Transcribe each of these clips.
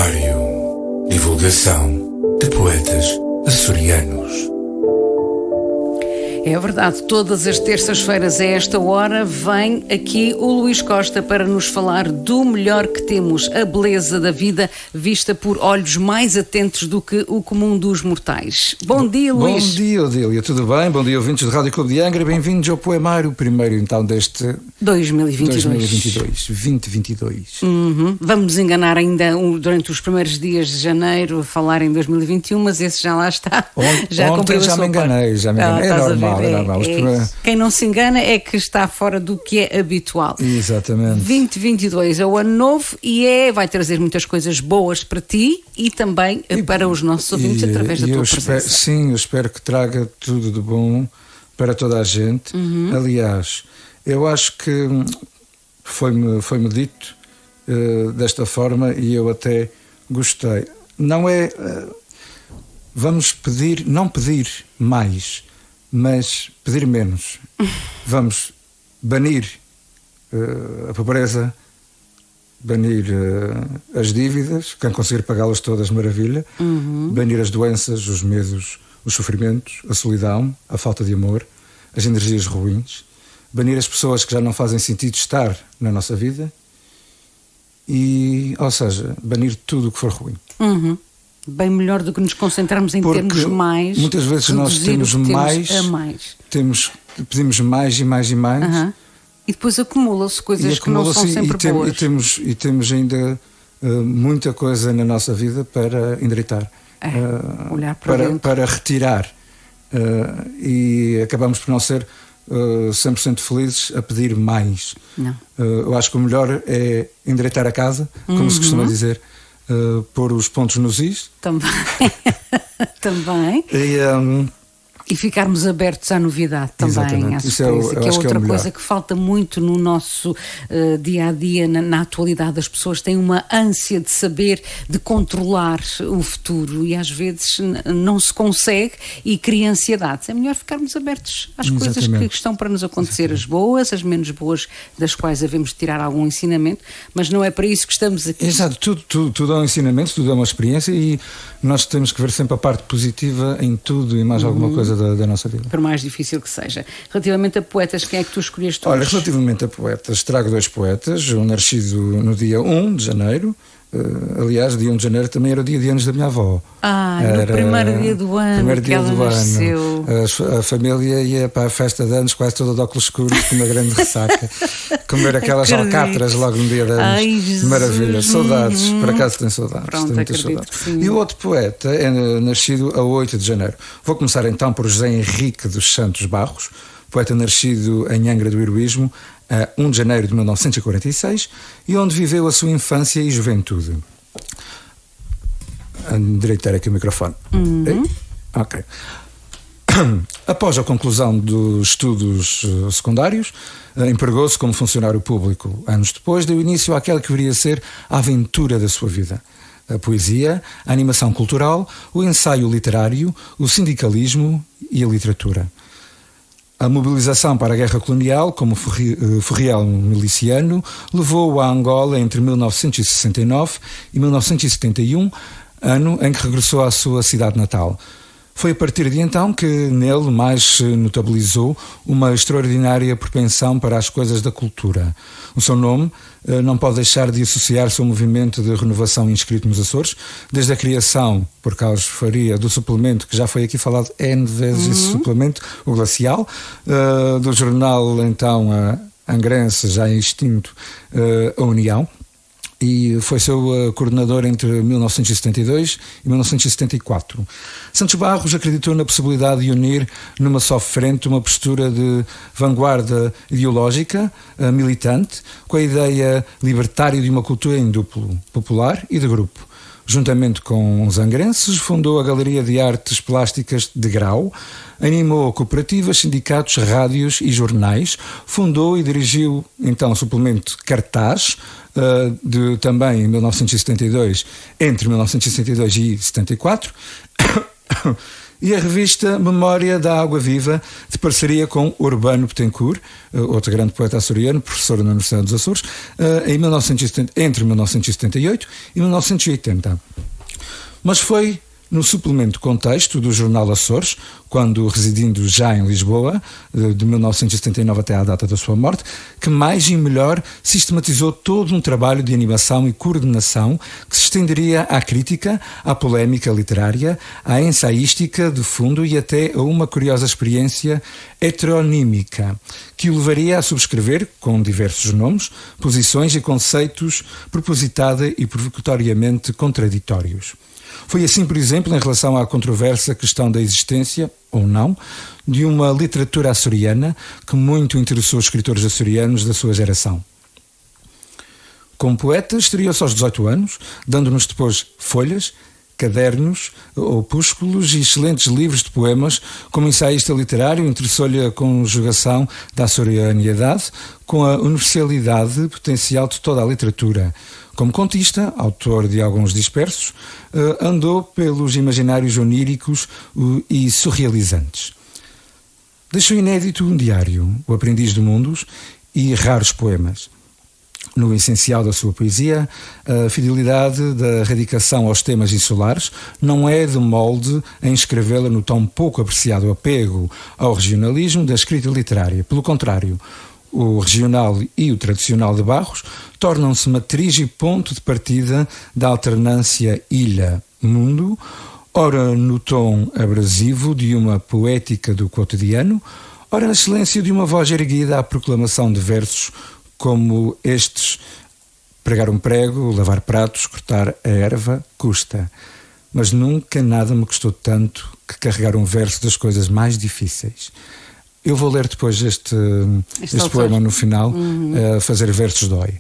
Poemário. Divulgação de poetas açorianos. É verdade, todas as terças-feiras a esta hora vem aqui o Luís Costa para nos falar do melhor que temos, a beleza da vida vista por olhos mais atentos do que o comum dos mortais. Bom dia, Luís. Bom dia, Odília, tudo bem? Bom dia, ouvintes do Rádio Clube de Angra, bem-vindos ao Poemário, primeiro então deste 2022. Vamos nos enganar ainda durante os primeiros dias de janeiro a falar em 2021, mas esse já lá está. Ontem já me enganei. É normal. Quem não se engana é que está fora do que é habitual. Exatamente. 2022 é o ano novo e vai trazer muitas coisas boas para ti e também para os nossos ouvintes através da tua presença. Sim, eu espero que traga tudo de bom para toda a gente. Aliás, eu acho que foi-me dito desta forma e eu até gostei. Não é... vamos não pedir mais, mas pedir menos. Vamos banir a pobreza, banir as dívidas, quem conseguir pagá-las todas, maravilha, banir as doenças, os medos, os sofrimentos, a solidão, a falta de amor, as energias ruins, banir as pessoas que já não fazem sentido estar na nossa vida ou seja, banir tudo o que for ruim. Bem melhor do que nos concentrarmos em termos mais. Muitas vezes nós temos mais, pedimos mais e mais e mais. E depois acumula-se coisas que não são sempre boas. E temos ainda muita coisa na nossa vida para endireitar. Olhar para retirar. E acabamos por não ser 100% felizes a pedir mais. Não. Eu acho que o melhor é endireitar a casa, como se costuma dizer. Pôr os pontos nos is. Também. E ficarmos abertos à novidade também. Exatamente. À surpresa, que é outra coisa que falta muito no nosso dia-a-dia, na atualidade. As pessoas têm uma ânsia de saber, de controlar o futuro e às vezes não se consegue e cria ansiedades. É melhor ficarmos abertos às coisas que estão para nos acontecer, as boas, as menos boas, das quais havemos de tirar algum ensinamento, mas não é para isso que estamos aqui. Exato, tudo é um ensinamento, tudo é uma experiência e nós temos que ver sempre a parte positiva em tudo e mais alguma coisa da nossa vida. Por mais difícil que seja. Relativamente a poetas, quem é que tu escolheste hoje? Olha, relativamente a poetas, trago dois poetas, um nascido no dia 1 de janeiro, aliás, dia 1 de janeiro também era o dia de anos da minha avó. No primeiro dia do ano. Primeiro dia do ano. A família ia para a festa de anos quase toda de óculos escuros, com uma grande ressaca. Comer aquelas alcatras logo no dia de anos. Ai, Jesus. Maravilha, saudades, por acaso tenho saudades. Pronto, tenho muitas saudades. E o outro poeta é nascido a 8 de janeiro. Vou começar então por José Henrique dos Santos Barros, poeta nascido em Angra do Heroísmo a 1 de janeiro de 1946 e onde viveu a sua infância e juventude. Endireitar aqui o microfone. Ok. Após a conclusão dos estudos secundários, empregou-se como funcionário público. Anos depois, deu início àquela que viria a ser a aventura da sua vida. A poesia, a animação cultural, o ensaio literário, o sindicalismo e a literatura. A mobilização para a guerra colonial, como ferriel miliciano, levou-o a Angola entre 1969 e 1971, ano em que regressou à sua cidade natal. Foi a partir de então que nele mais se notabilizou uma extraordinária propensão para as coisas da cultura. O seu nome não pode deixar de associar-se ao movimento de renovação inscrito nos Açores, desde a criação, por Carlos Faria, do suplemento, que já foi aqui falado N vezes, esse suplemento, o Glacial, do jornal então angrense, já extinto, a União, e foi seu coordenador entre 1972 e 1974. Santos Barros acreditou na possibilidade de unir numa só frente uma postura de vanguarda ideológica, militante, com a ideia libertária de uma cultura em duplo, popular e de grupo. Juntamente com os angrenses, fundou a Galeria de Artes Plásticas de Grau, animou cooperativas, sindicatos, rádios e jornais, fundou e dirigiu então o suplemento Cartaz, também em 1972, entre 1972 e 74, e a revista Memória da Água Viva, de parceria com Urbano Betancourt, outro grande poeta açoriano, professor na Universidade dos Açores, entre 1978 e 1980. Mas foi no suplemento Contexto do jornal Açores, quando residindo já em Lisboa, de 1979 até à data da sua morte, que mais e melhor sistematizou todo um trabalho de animação e coordenação que se estenderia à crítica, à polémica literária, à ensaística de fundo e até a uma curiosa experiência heteronímica, que o levaria a subscrever, com diversos nomes, posições e conceitos propositada e provocatoriamente contraditórios. Foi assim, por exemplo, em relação à controversa questão da existência, ou não, de uma literatura açoriana que muito interessou os escritores açorianos da sua geração. Como poeta, estreou-se aos 18 anos, dando-nos depois folhas, cadernos, opúsculos e excelentes livros de poemas. Como ensaísta literário, interessou-lhe a conjugação da açorianidade com a universalidade potencial de toda a literatura. Como contista, autor de alguns dispersos, andou pelos imaginários oníricos e surrealizantes. Deixou inédito um diário, O Aprendiz de Mundos, e raros poemas. No essencial da sua poesia, a fidelidade da radicação aos temas insulares não é de molde em escrevê-la no tão pouco apreciado apego ao regionalismo da escrita literária. Pelo contrário, o regional e o tradicional de Barros tornam-se matriz e ponto de partida da alternância ilha-mundo, ora no tom abrasivo de uma poética do cotidiano, ora na excelência de uma voz erguida à proclamação de versos como estes: pregar um prego, lavar pratos, cortar a erva, custa. Mas nunca nada me custou tanto que carregar um verso das coisas mais difíceis. Eu vou ler depois este poema no final, Fazer Versos Dói.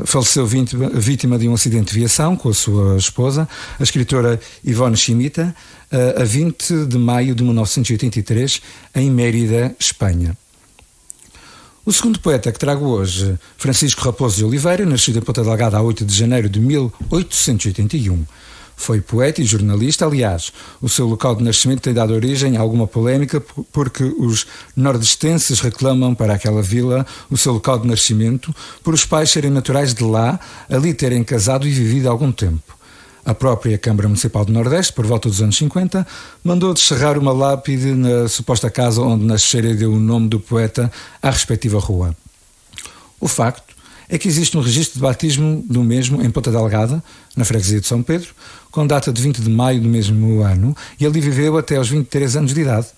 Faleceu vítima de um acidente de viação com a sua esposa, a escritora Ivone Chimita, a 20 de maio de 1983, em Mérida, Espanha. O segundo poeta que trago hoje, Francisco Raposo de Oliveira, nascido em Ponta Delgada a 8 de janeiro de 1881. Foi poeta e jornalista. Aliás, o seu local de nascimento tem dado origem a alguma polémica porque os nordestenses reclamam para aquela vila o seu local de nascimento por os pais serem naturais de lá, ali terem casado e vivido algum tempo. A própria Câmara Municipal do Nordeste, por volta dos anos 50, mandou descerrar uma lápide na suposta casa onde nascera e deu o nome do poeta à respectiva rua. O facto é que existe um registro de batismo do mesmo em Ponta Delgada, na freguesia de São Pedro, com data de 20 de maio do mesmo ano, e ali viveu até aos 23 anos de idade.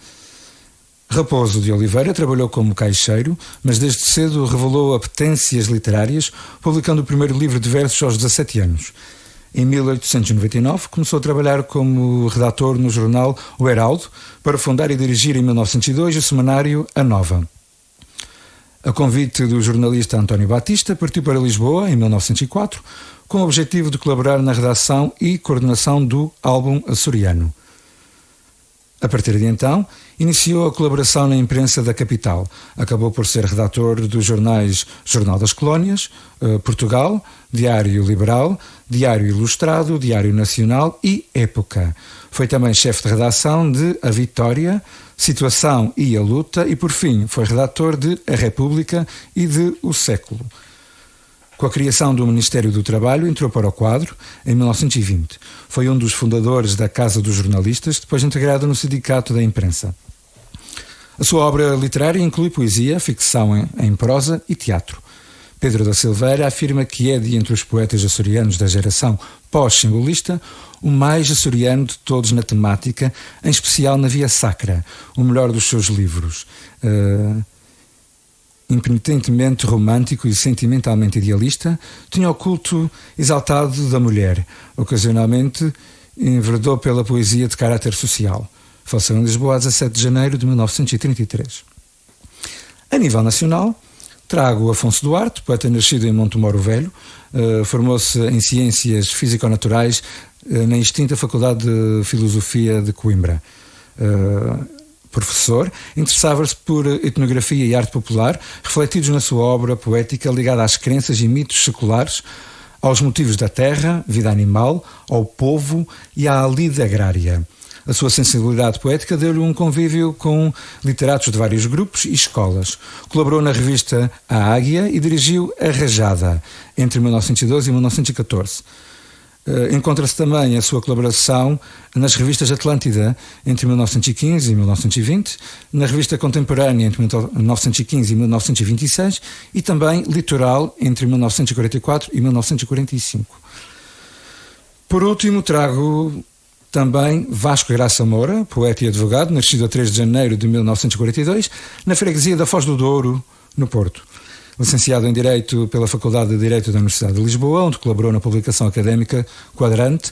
Raposo de Oliveira trabalhou como caixeiro, mas desde cedo revelou apetências literárias, publicando o primeiro livro de versos aos 17 anos. Em 1899, começou a trabalhar como redator no jornal O Heraldo, para fundar e dirigir em 1902 o semanário A Nova. A convite do jornalista António Batista, partiu para Lisboa em 1904, com o objetivo de colaborar na redação e coordenação do álbum açoriano. A partir de então, iniciou a colaboração na imprensa da capital. Acabou por ser redator dos jornais Jornal das Colónias, Portugal, Diário Liberal, Diário Ilustrado, Diário Nacional e Época. Foi também chefe de redação de A Vitória, Situação e a Luta e, por fim, foi redator de A República e de O Século. Com a criação do Ministério do Trabalho, entrou para o quadro em 1920. Foi um dos fundadores da Casa dos Jornalistas, depois integrado no Sindicato da Imprensa. A sua obra literária inclui poesia, ficção em prosa e teatro. Pedro da Silveira afirma que é, de entre os poetas açorianos da geração pós-simbolista, o mais açoriano de todos na temática, em especial na via sacra, o melhor dos seus livros. Impenitentemente romântico e sentimentalmente idealista, tinha o culto exaltado da mulher. Ocasionalmente, enverdou pela poesia de caráter social. Faleceu em Lisboa a 17 de janeiro de 1933. A nível nacional, trago Afonso Duarte, poeta nascido em Montemoro Velho, formou-se em Ciências Físico-Naturais na extinta Faculdade de Filosofia de Coimbra. Professor, interessava-se por etnografia e arte popular, refletidos na sua obra poética ligada às crenças e mitos seculares, aos motivos da terra, vida animal, ao povo e à lide agrária. A sua sensibilidade poética deu-lhe um convívio com literatos de vários grupos e escolas. Colaborou na revista A Águia e dirigiu A Rajada, entre 1912 e 1914. Encontra-se também a sua colaboração nas revistas Atlântida, entre 1915 e 1920, na revista Contemporânea, entre 1915 e 1926, e também Litoral, entre 1944 e 1945. Por último, trago também Vasco Graça Moura, poeta e advogado, nascido a 3 de janeiro de 1942, na freguesia da Foz do Douro, no Porto. Licenciado em Direito pela Faculdade de Direito da Universidade de Lisboa, onde colaborou na publicação académica Quadrante,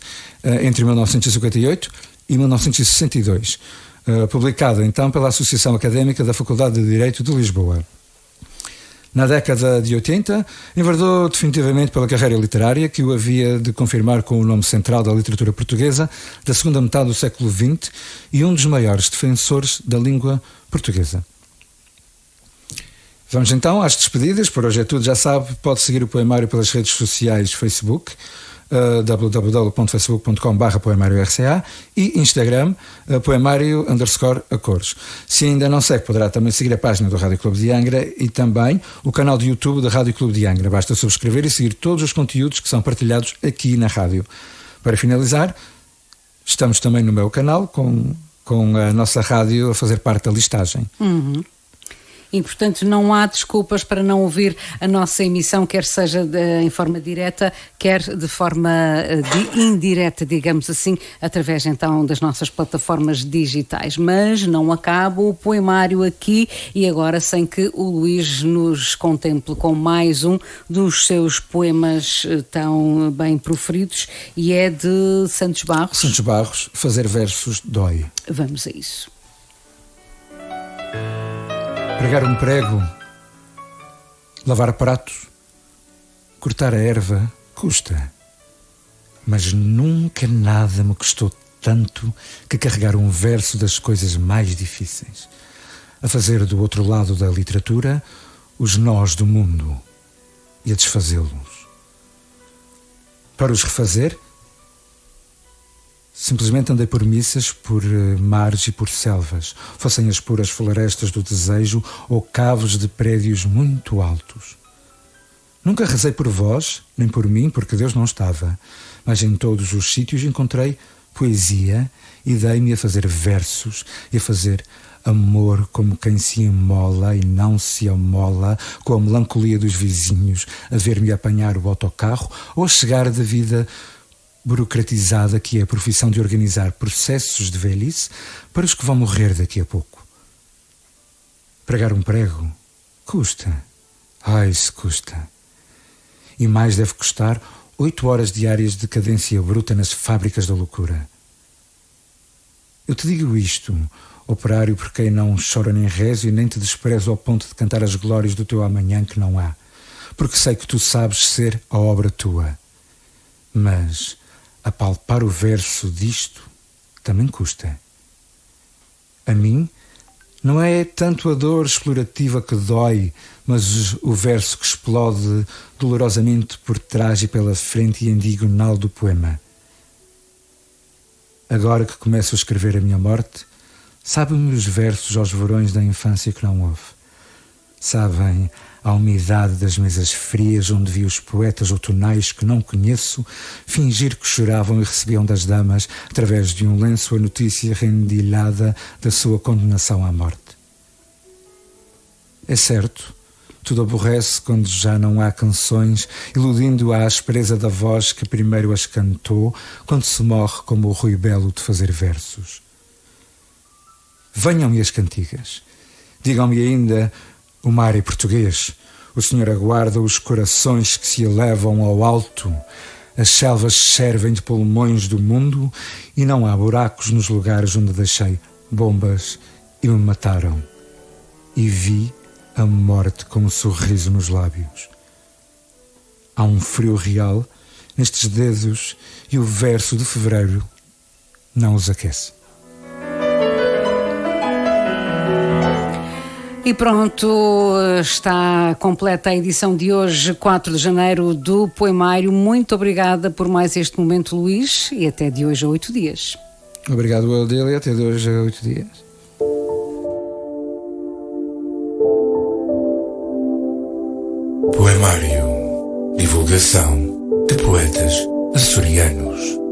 entre 1958 e 1962. Publicado, então, pela Associação Académica da Faculdade de Direito de Lisboa. Na década de 80, enverdou definitivamente pela carreira literária, que o havia de confirmar com o nome central da literatura portuguesa da segunda metade do século XX e um dos maiores defensores da língua portuguesa. Vamos então às despedidas. Por hoje é tudo, já sabe, pode seguir o Poemário pelas redes sociais Facebook, www.facebook.com/poemariorca e Instagram, poemário_acores. Se ainda não segue, poderá também seguir a página do Rádio Clube de Angra e também o canal de YouTube da Rádio Clube de Angra. Basta subscrever e seguir todos os conteúdos que são partilhados aqui na rádio. Para finalizar, estamos também no meu canal com a nossa rádio a fazer parte da listagem. E, portanto, não há desculpas para não ouvir a nossa emissão, quer seja em forma direta, quer de forma indireta, digamos assim, através então das nossas plataformas digitais. Mas não acaba o poemário aqui e agora sem que o Luís nos contemple com mais um dos seus poemas tão bem proferidos, e é de Santos Barros. Santos Barros, Fazer Versos Dói. Vamos a isso. Pregar um prego, lavar pratos, cortar a erva, custa. Mas nunca nada me custou tanto que carregar um verso das coisas mais difíceis. A fazer do outro lado da literatura os nós do mundo e a desfazê-los. Para os refazer, simplesmente andei por missas, por mares e por selvas, fossem as puras florestas do desejo ou cavos de prédios muito altos. Nunca rezei por vós, nem por mim, porque Deus não estava, mas em todos os sítios encontrei poesia e dei-me a fazer versos e a fazer amor como quem se imola e não se amola, com a melancolia dos vizinhos, a ver-me apanhar o autocarro ou a chegar da vida burocratizada que é a profissão de organizar processos de velhice para os que vão morrer daqui a pouco. Pregar um prego custa. Ai, se custa. E mais deve custar 8 horas diárias de cadência bruta nas fábricas da loucura. Eu te digo isto, operário por quem não chora nem rezo e nem te desprezo ao ponto de cantar as glórias do teu amanhã que não há, porque sei que tu sabes ser a obra tua. Mas apalpar o verso disto também custa. A mim não é tanto a dor explorativa que dói, mas o verso que explode dolorosamente por trás e pela frente e em diagonal do poema. Agora que começo a escrever a minha morte, sabem-me os versos aos verões da infância que não houve. Sabem a umidade das mesas frias onde vi os poetas outonais que não conheço fingir que choravam e recebiam das damas, através de um lenço, a notícia rendilhada da sua condenação à morte. É certo, tudo aborrece quando já não há canções, iludindo a aspereza da voz que primeiro as cantou, quando se morre como o Rui Belo de fazer versos. Venham-me as cantigas, digam-me ainda: o mar é português, o Senhor aguarda os corações que se elevam ao alto, as selvas servem de pulmões do mundo e não há buracos nos lugares onde deixei bombas e me mataram. E vi a morte com um sorriso nos lábios. Há um frio real nestes dedos e o verso de fevereiro não os aquece. E pronto, está completa a edição de hoje, 4 de janeiro, do Poemário. Muito obrigada por mais este momento, Luís, e até de hoje a 8 dias. Obrigado, Adélia. Até 2 a 8 dias. Poemário. Divulgação de poetas açorianos.